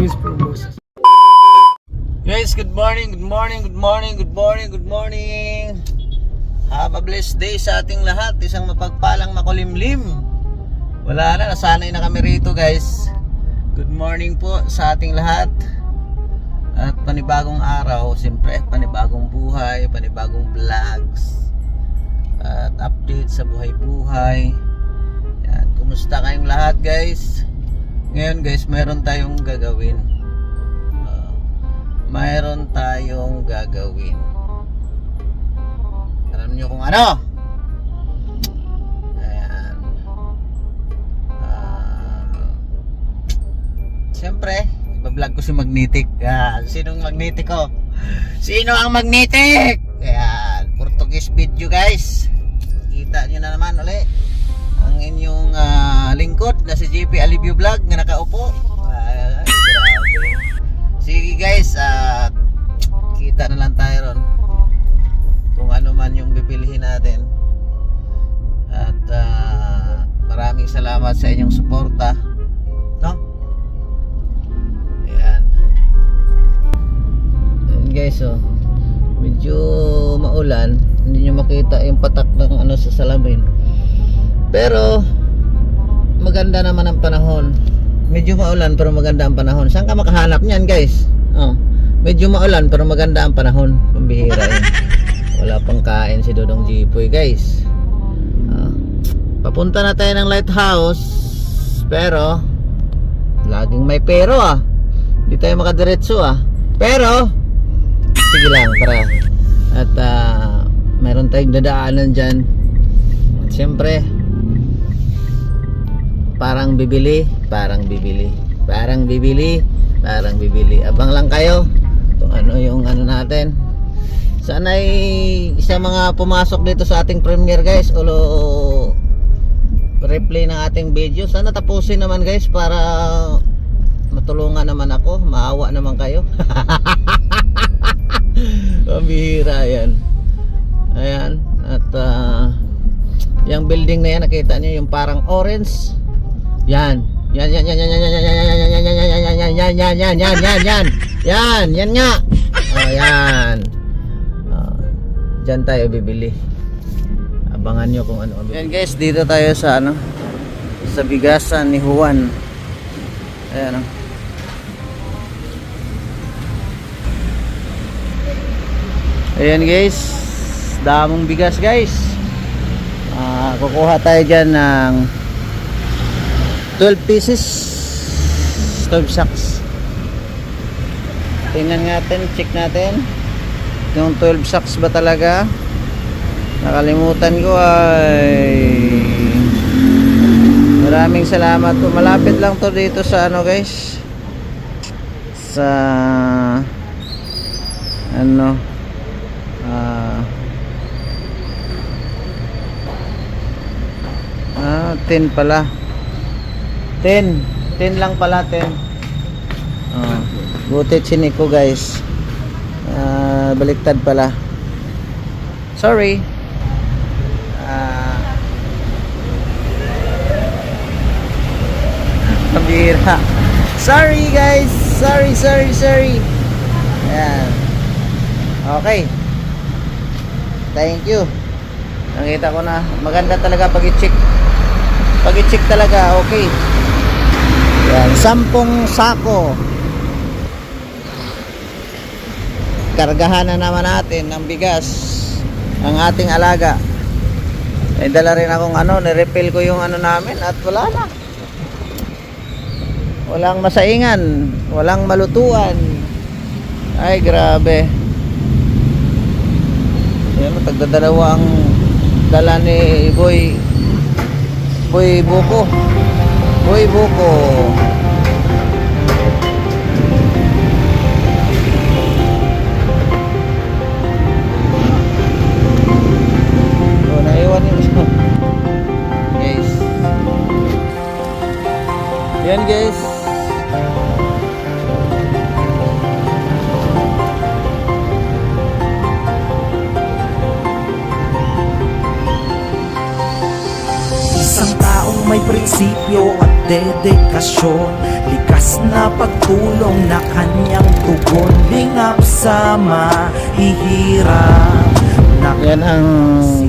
Please promote us. Guys, good morning, good morning, good morning, good morning, good morning. Have a blessed day sa ating lahat. Isang mapagpalang makulimlim. Wala na, nasanay na kami rito guys. Good morning po sa ating lahat. At panibagong araw, siyempre panibagong buhay, panibagong vlogs. At update sa buhay-buhay. Yan, kumusta kayong lahat guys? Ngayon guys, meron tayong gagawin. Mayroon tayong gagawin. Alam niyo kung ano? Ayan. Siyempre, iba-vlog ko si Magnetic. Sinong Magnetic ko? Sino ang Magnetic? Ayan, Portuguese video guys. Kita nyo na naman ulit ang inyong lingkod na si JP Alivio Vlog na nakaupo. Ay, grabe. Sige guys, kita na lang tayo ron kung ano man yung bibilihin natin. At maraming salamat sa inyong suporta, no? Ayan. Ayan guys, oh, medyo maulan, hindi nyo makita yung patak ng ano sa salamin, pero maganda naman ang panahon. Medyo maulan pero maganda ang panahon. Saan ka makahanap niyan guys? Oh, medyo maulan pero maganda ang panahon. Pambihira yun. Wala pang kain si Dodong Jipoy guys. Papunta na tayo ng lighthouse, pero laging may pero hindi tayo makadiretso pero sige lang, tara. At mayroon tayong dadaanan dyan. At siyempre parang bibili. Abang lang kayo kung ano yung ano natin. Sana ay isa mga pumasok dito sa ating premiere guys, ulo replay ng ating video. Sana tapusin naman guys para matulungan naman ako, maawa naman kayo. Pambihira yan. Ayan. At yung building na yan, nakita nyo yung parang orange. Yan nga. Ayan. Diyan tayo bibili. Abangan nyo kung ano. Yan guys, dito tayo sa ano, sa bigasan ni Juan. Ayan. Ayan guys, damong bigas guys. Kukuha tayo dyan ng 12 pieces, 12 sacks. Tingnan natin, check natin yung 12 sacks ba talaga. Nakalimutan ko ay maraming salamat po. Malapit lang to dito sa ano guys, sa ano 10 pala, 10 lang pala, 10. Buti chinik ko guys. Baliktad pala, sorry. Pambira, sorry guys, sorry. Ayan. Okay, thank you. Nakita ko na maganda talaga pag i-check talaga. Okay. Yan, 10 sako. Kargahan na naman natin ng bigas ang ating alaga. May dala rin akong ano, nirefill ko yung ano namin at wala na. Walang masaingan, walang malutuan. Ay grabe. Yan, tagdadalawang dala ni Boy Buko. Naiwan yun guys. Yan guys. Isang taong may prinsipyo at dedikasyon, likas na pagtulong na kanyang tugon. Lingap sa mahihirap. Yan ang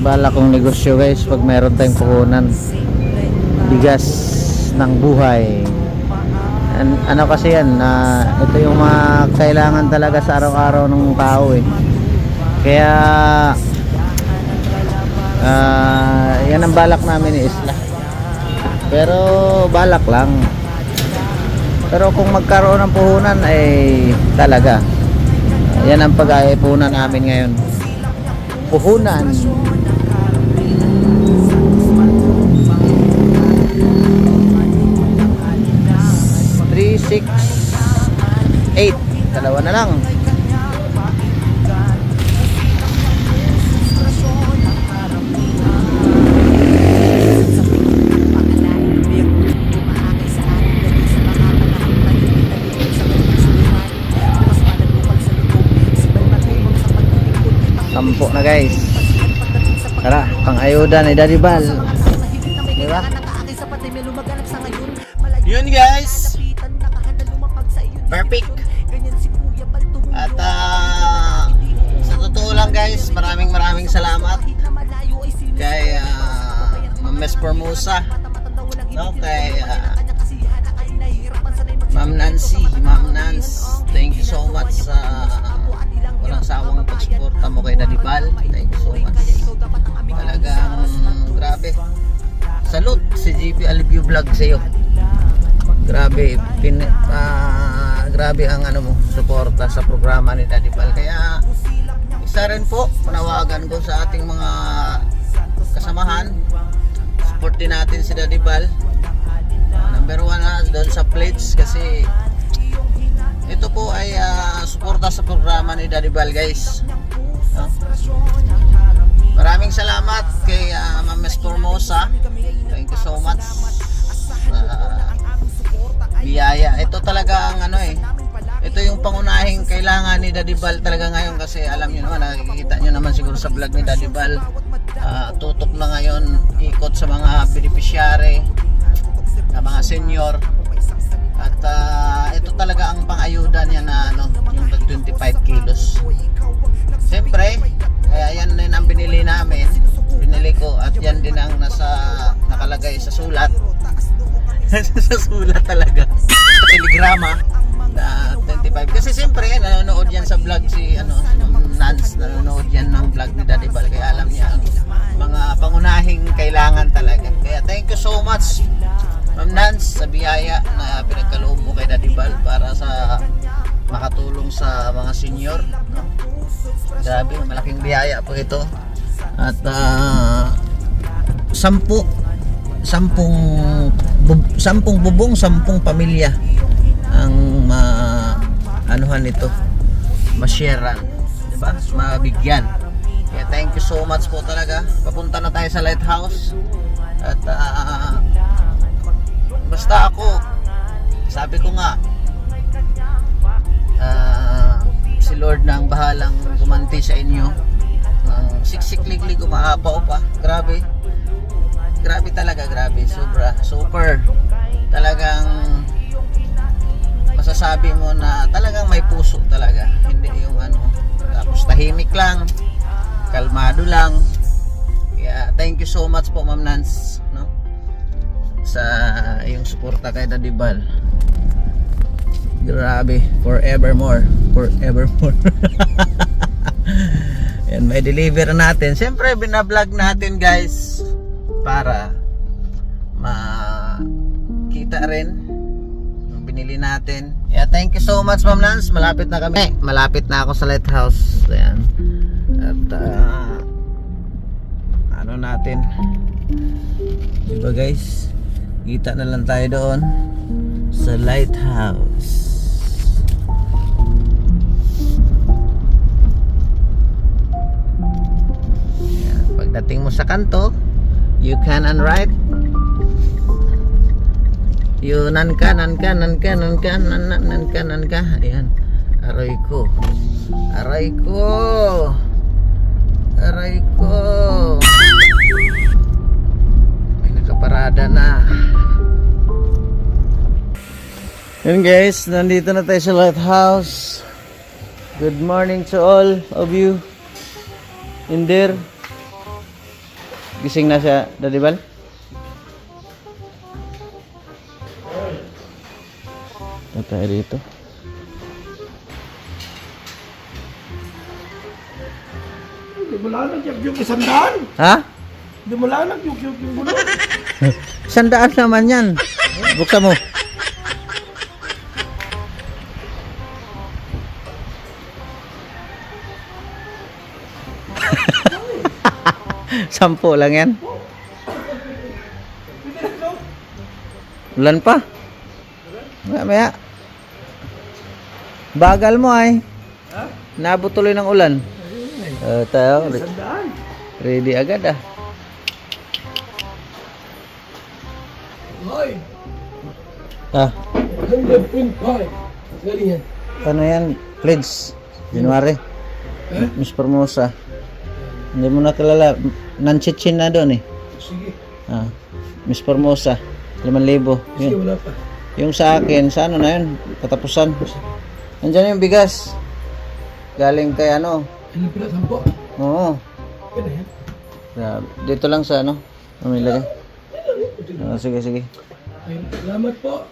balak kong negosyo guys pag mayroon tayong puhunan. Bigas ng buhay. Ano kasi yan, ito yung mga kailangan talaga sa araw-araw ng tao eh. Kaya yan ang balak namin ni Isla. Pero balak lang. Pero kung magkaroon ng puhunan ay talaga. Yan ang pag-aipunan namin ngayon. Puhunan. 3, 6, 8. Dalawa na lang. Sampo na guys. Tara, pang-ayuda ni Daddy Bal. Diba? Yun guys. Perfect. At sa totoo lang guys, maraming salamat kay Ma'am Formosa, no? Kay Ma'am Nancy, Ma'am Nance. Thank you so much sa walang sawang pagsuporta mo kay Daddy Bal. Thank you so much. Talagang grabe. Salute si GP Alivio Vlog sa iyo. Grabe, grabe ang ano mo, suporta sa programa ni Daddy Bal. Kaya isa rin po, panawagan ko sa ating mga kasamahan, support din natin si Daddy Bal. Number 1 na doon sa plates kasi ito po ay suporta sa programa ni Daddy Bal guys. No? Maraming salamat kay Ma'am Formosa. Thank you so much. Biyaya. Ito talaga ang ano eh. Ito yung pangunahing kailangan ni Daddy Bal talaga ngayon kasi alam niyo naman, nakikita niyo naman siguro sa vlog ni Daddy Bal. Tutok na ngayon ikot sa mga beneficiary, sa mga senior. At ito talaga ang pang-ayuda niya na ano, yung 25 kilos. Siyempre, yan din ang binili namin. Binili ko at yan din ang nakalagay sa sulat. Sa sulat talaga. Sa telegrama na 25. Kasi siyempre, nanonood yan sa vlog si Ma'am Nance. Nanonood yan ng vlog ni Daddy Bal. Kaya alam niya ang mga pangunahing kailangan talaga. Kaya thank you so much Ma'am Nance sa biyaya na pinagkaloob mo kay Daddy Bal para sa makatulong sa mga senior, no? Grabe, malaking biyaya po ito. At 10 bubong, 10 pamilya ang anuhan nito, masyaran, diba? Mabigyan. Kaya thank you so much po talaga. Papunta na tayo sa lighthouse. At basta ako, sabi ko nga, si Lord na ang bahalang gumanti sa inyo. Siksik-liglig, umaapaw pa. Grabe talaga, grabe, super talagang masasabi mo na talagang may puso talaga, hindi yung tapos tahimik lang, kalmado lang. Kaya thank you so much po Ma'am Nance, no, sa yung suporta kay Daddy Bal. Grabe, forevermore. Yan, may deliver natin. Siyempre, binablog natin guys para makita rin yung binili natin. Yeah, thank you so much Ma'am Nance. Malapit na kami. Malapit na ako sa lighthouse. Ayan. At natin, diba guys, kita na lang tayo doon sa lighthouse. Ayan. Pagdating mo sa kanto, you can and right. You nan ka. Ayan. Aray ko. May nakaparada na. Yun guys, nandito na tayo sa lighthouse. Good morning to all of you in there. Gising na siya, Daddy Bal? Ito tayo dito. Di mo lang nag-yukyuk isang daan. Ha? Di mo lang nag-yukyuk yung gulo. 100 naman yan. Buksan mo. Sampo lang yan. Ulan pa. Maya. Bagal mo ay. Naabot tuloy ng ulan. Tayo. Isang daan. Ready agad ah. Hoy, Ah, 100.5. Galing yan. ano yan? Pledge. January. Miss Formosa. Hindi mo na kilala. Nanchichin na doon eh. Sige. Ah, Miss Formosa. 5,000. Sige, Yun. wala pa. Yung sa akin, sa ano na yun? Katapusan. Nandiyan yung bigas. Galing kay ano. Ano pala, 10? Oo. Ganun yan. Grabe. Dito lang sa ano. Ano nilagay? Sige, sige. Ayun, salamat po.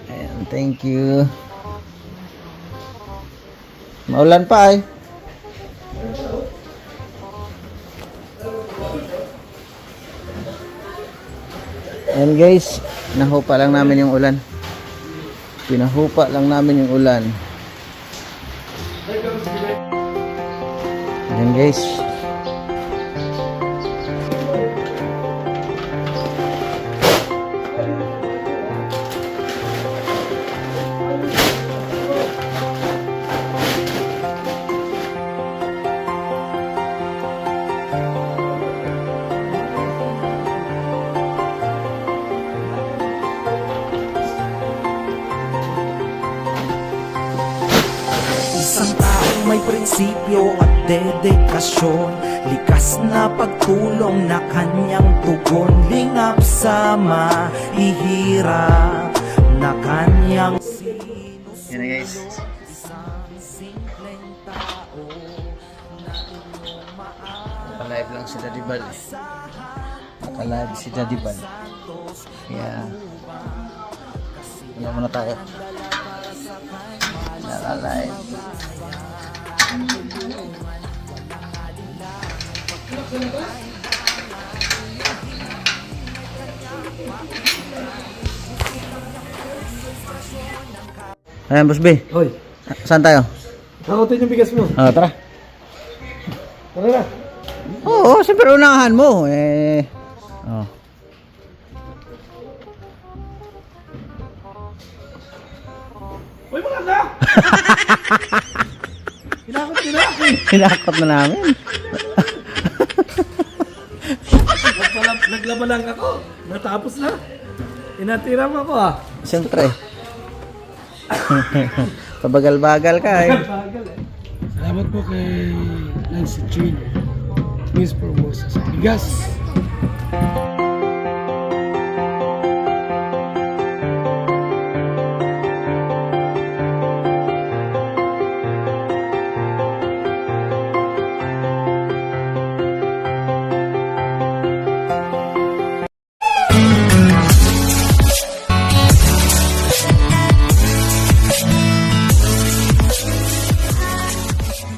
Ayan, thank you. Maulan pa ay. Ayan guys, nahupa lang namin yung ulan. Pinahupa lang namin yung ulan. Ayan guys. Isang taong may prinsipyo at dedikasyon, likas na pagtulong na kanyang tugon, lingap sa mahihirap na kanyang sinus. Yan na guys. Isang simpleng tao na inyong Nakalive lang si Daddy Bal. Nakalive si Daddy Bal. Yeah. Wala muna tayo. Nakalive. Ayan, Boss B. Hoy, Saan tayo? nakutin yung bigas mo. Tara. Tara na. Oo, siyempre unahan mo. Oh. Hoy, mga anak! Hinakot ko na. Hinakot na namin. Naglaban lang ako. Natapos na. Inatiram ako ah. Siyempre. Pabagal-bagal ka eh. Bagal eh. Salamat po kay Nancy Chin. Miss Formosa sa bigas.